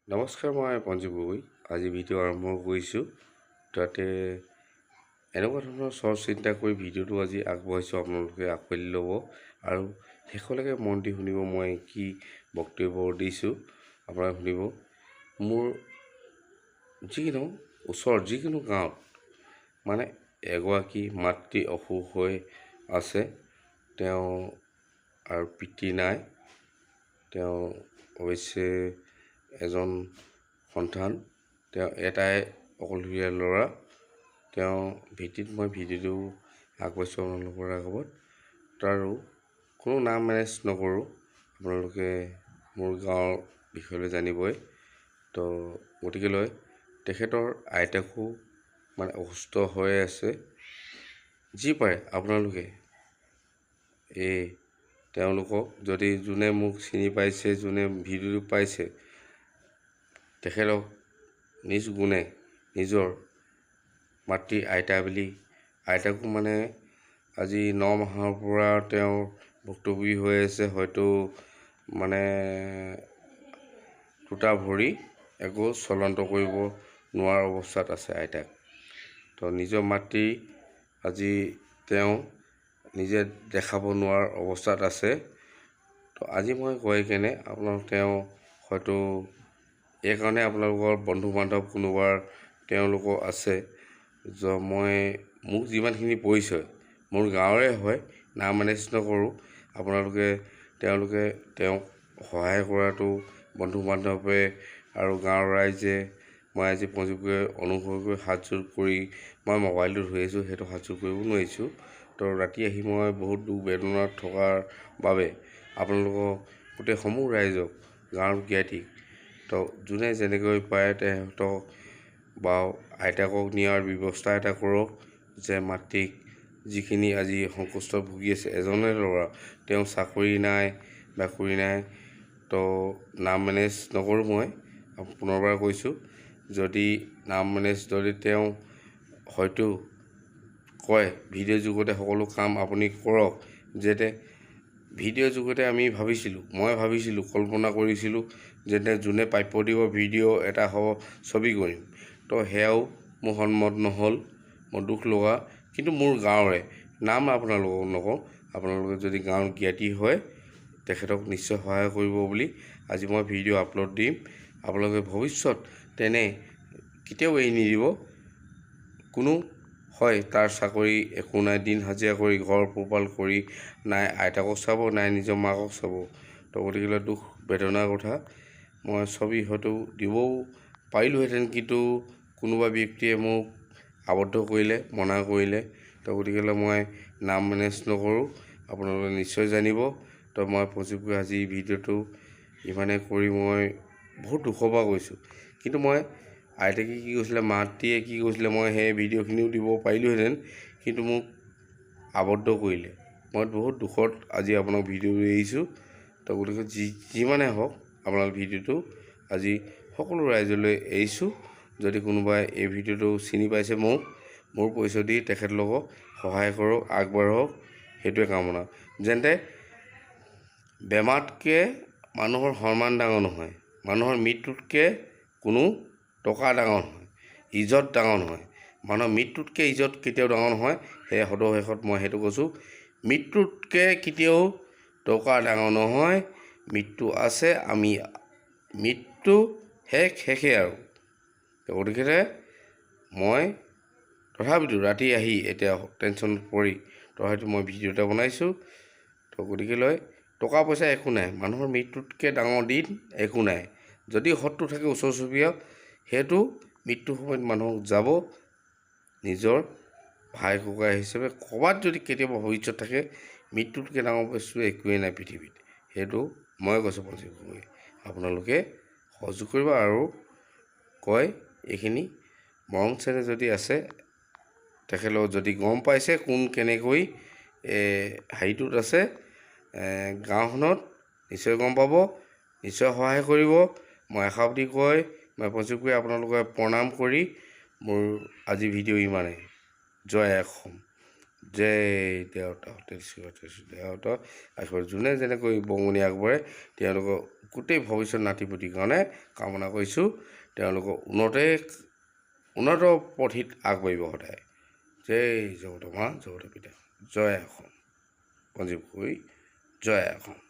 নমস্কাৰ, মই পঞ্জীৱ গগৈ। আজি ভিডিঅ' আৰম্ভ কৰিছোঁ। তাতে এনেকুৱা ধৰণৰ চৰ্চ চিন্তা কৰি ভিডিঅ'টো আজি আগবঢ়াইছোঁ। আপোনালোকে আঁকোৱালি ল'ব আৰু শেষলৈকে মন দি শুনিব। মই কি বক্তব্য দিছোঁ আপোনালোকে শুনিব। মোৰ যিকোনো ওচৰত যিকোনো গাঁৱত মানে এগৰাকী মাতৃ অসুখ হৈ আছে, তেওঁ আৰু পিতৃ নাই। তেওঁ অৱশ্যে এজন সন্তান, তেওঁ এটাই অকলশৰীয়া ল'ৰা। তেওঁ ভিত্তিত মই ভিডিঅ'টো আগবাঢ়িছোঁ আপোনালোকৰ আগত। তাৰো কোনো নাম মেনেজ নকৰোঁ, আপোনালোকে মোৰ গাঁৱৰ বিষয়লৈ জানিবই। তো গতিকেলৈ তেখেতৰ আইতাকো মানে অসুস্থ হৈ আছে। যি পাৰে আপোনালোকে তেওঁলোকক, যদি যোনে মোক চিনি পাইছে, যোনে ভিডিঅ'টো পাইছে, তেখেতক নিজ গুণে নিজৰ মাতৃ আইতা বুলি, আইতাকো মানে আজি 9 মাহৰ পৰা তেওঁ ভুক্তভোগী হৈ আছে। হয়তো মানে দুটা ভৰি একো চলন্ত কৰিব নোৱাৰা অৱস্থাত আছে আইতাক। তো নিজৰ মাতৃ আজি তেওঁ নিজে দেখাব নোৱাৰাৰ অৱস্থাত আছে। তো আজি মই কৈ কেনে আপোনালোক তেওঁ হয়তো এইকাৰণে আপোনালোকৰ বন্ধু বান্ধৱ কোনোবাৰ তেওঁলোকৰ আছে, মই মোক যিমানখিনি পৰিচয় মোৰ গাঁৱৰে হয়, নাম মেনেজ নকৰোঁ। আপোনালোকে তেওঁক সহায় কৰাটো বন্ধু বান্ধৱে আৰু গাঁৱৰ ৰাইজে, মই আজি পঞ্জীবকৈ অনুভৱ কৰি হাতযোৰ কৰি মই মোবাইলটো ধৰি আছোঁ, সেইটো হাতযোৰ কৰিব নোৱাৰিছোঁ। তো ৰাতি আহি মই বহুত দুখ বেদনাত থকাৰ বাবে আপোনালোকক গোটেই সমূহ ৰাইজক, গাঁৱৰ জ্ঞাতিক, তো যোনে যেনেকৈ পাৰে তেহঁতক বা আইতাকক নিয়াৰ ব্যৱস্থা এটা কৰক, যে মাতৃক যিখিনি আজি সংকষ্টত ভুগি আছে। এজনে ল'ৰা, তেওঁ চাকৰি নাই বাকৰি নাই। তো নাম মেনেজ নকৰোঁ। মই পুনৰবাৰ কৈছোঁ, যদি নাম মেনেজ যদি তেওঁ হয়তো কয় ভিডিঅ'ৰ যুগতে সকলো কাম আপুনি কৰক, যাতে ভিডিঅ'ৰ যুগতে মই ভাবিছিলোঁ, কল্পনা কৰিছিলোঁ যেনে যোনে প্ৰাপ্য দিব ভিডিঅ' এটা হ'ব, ছবি কৰিম। তো সেয়াও মোৰ সন্মত নহ'ল, মোৰ দুখ লগা। কিন্তু মোৰ গাঁৱৰে নাম আপোনালোকক নকওঁ, আপোনালোকে যদি গাঁৱৰ জ্ঞাতি হয় তেখেতক নিশ্চয় সহায় কৰিব বুলি আজি মই ভিডিঅ' আপলোড দিম। আপোনালোকে ভৱিষ্যত তেনে কেতিয়াও এৰি নিদিব। কোনো হয় তাৰ চাকৰি একো নাই, দিন হাজিৰা কৰি ঘৰ পোহপাল কৰি নাই আইতাকক চাব, নাই নিজৰ মাকক চাব। তো গতিকে দুখ বেদনাৰ কথা। মই ছবি হয়তো দিবও পাৰিলোঁহেঁতেন, কিন্তু কোনোবা ব্যক্তিয়ে মোক আবদ্ধ কৰিলে, মনা কৰিলে। তো গতিকে মই নাম মেনেজ নকৰোঁ, আপোনালোকে নিশ্চয় জানিব। তো মই পজিটিভকৈ আজি ভিডিঅ'টো ইমানে কৰি মই বহুত দুখৰ পৰা কৈছোঁ। কিন্তু মই আইতাকে কি কৈছিলে, মাতৃয়ে কি কৈছিলে, মই সেই ভিডিঅ'খিনিও দিব পাৰিলোঁহেঁতেন, কিন্তু মোক আবদ্ধ কৰিলে। মই বহুত দুখত আজি আপোনাক ভিডিঅ' এৰিছোঁ। তো গতিকে যিমানে হওক আপোনালোক ভিডিঅ'টো আজি সকলো ৰাইজলৈ এৰিছোঁ। যদি কোনোবাই এই ভিডিঅ'টো চিনি পাইছে, মোৰ পৰিচয় দি তেখেতলোকক সহায় কৰক, আগবাঢ়ক, সেইটোৱে কামনা। যেনে বেমাৰতকৈ মানুহৰ সন্মান ডাঙৰ নহয়, মানুহৰ মৃত্যুতকৈ কোনো টকা ডাঙৰ নহয়, ইজ্জত ডাঙৰ নহয়। মানুহৰ মৃত্যুতকৈ ইজ্জত কেতিয়াও ডাঙৰ নহয়। সেই সদশেষত মই সেইটো কৈছোঁ, মৃত্যুতকৈ কেতিয়াও টকা ডাঙৰ নহয়। মৃত্যু আছে, আমি মৃত্যু শেষে আৰু। গতিকে মই তথাপিতো ৰাতি আহি এতিয়া টেনশ্যনত পৰি তথাপিতো মই ভিডিঅ' এটা বনাইছোঁ। তো গতিকেলৈ টকা পইচা একো নাই, মানুহৰ মৃত্যুতকৈ ডাঙৰ দিন একো নাই। যদি শত্ৰু থাকে ওচৰ চুবুৰীয়া, সেইটো মৃত্যুৰ সময়ত মানুহক যাব। নিজৰ ভাই ককাই হিচাপে ক'ৰবাত যদি কেতিয়াবা ভৱিষ্যত থাকে, মৃত্যুতকৈ ডাঙৰ বস্তু একোৱেই নাই পৃথিৱীত। সেইটো মই কৈছোঁ পঞ্জীৱ গগৈ। আপোনালোকে সহযোগ কৰিব আৰু কয় এইখিনি মৰম চেনেহ যদি আছে, তেখেতলোক যদি গম পাইছে কোন কেনেকৈ হেৰিটোত আছে গাঁওখনত, নিশ্চয় গম পাব, নিশ্চয় সহায় কৰিব। মই আশাবাদী কৈ মই পঞ্জীৱ কৰি আপোনালোকে প্ৰণাম কৰি মোৰ আজি ভিডিঅ' ইমানেই। জয় অসম, জয় দেৱতা দেৱতা আগবাঢ়ে যোনে যেনেকৈ বঙনি আগবাঢ়ে তেওঁলোকৰ গোটেই ভৱিষ্যত নাতিপুতিৰ কাৰণে কামনা কৰিছোঁ তেওঁলোকৰ উন্নত পথিত আগবাঢ়িব সদায় জয় জগত মা জগত পিতা জয় অসম সঞ্জীৱ গগৈ জয় অসম।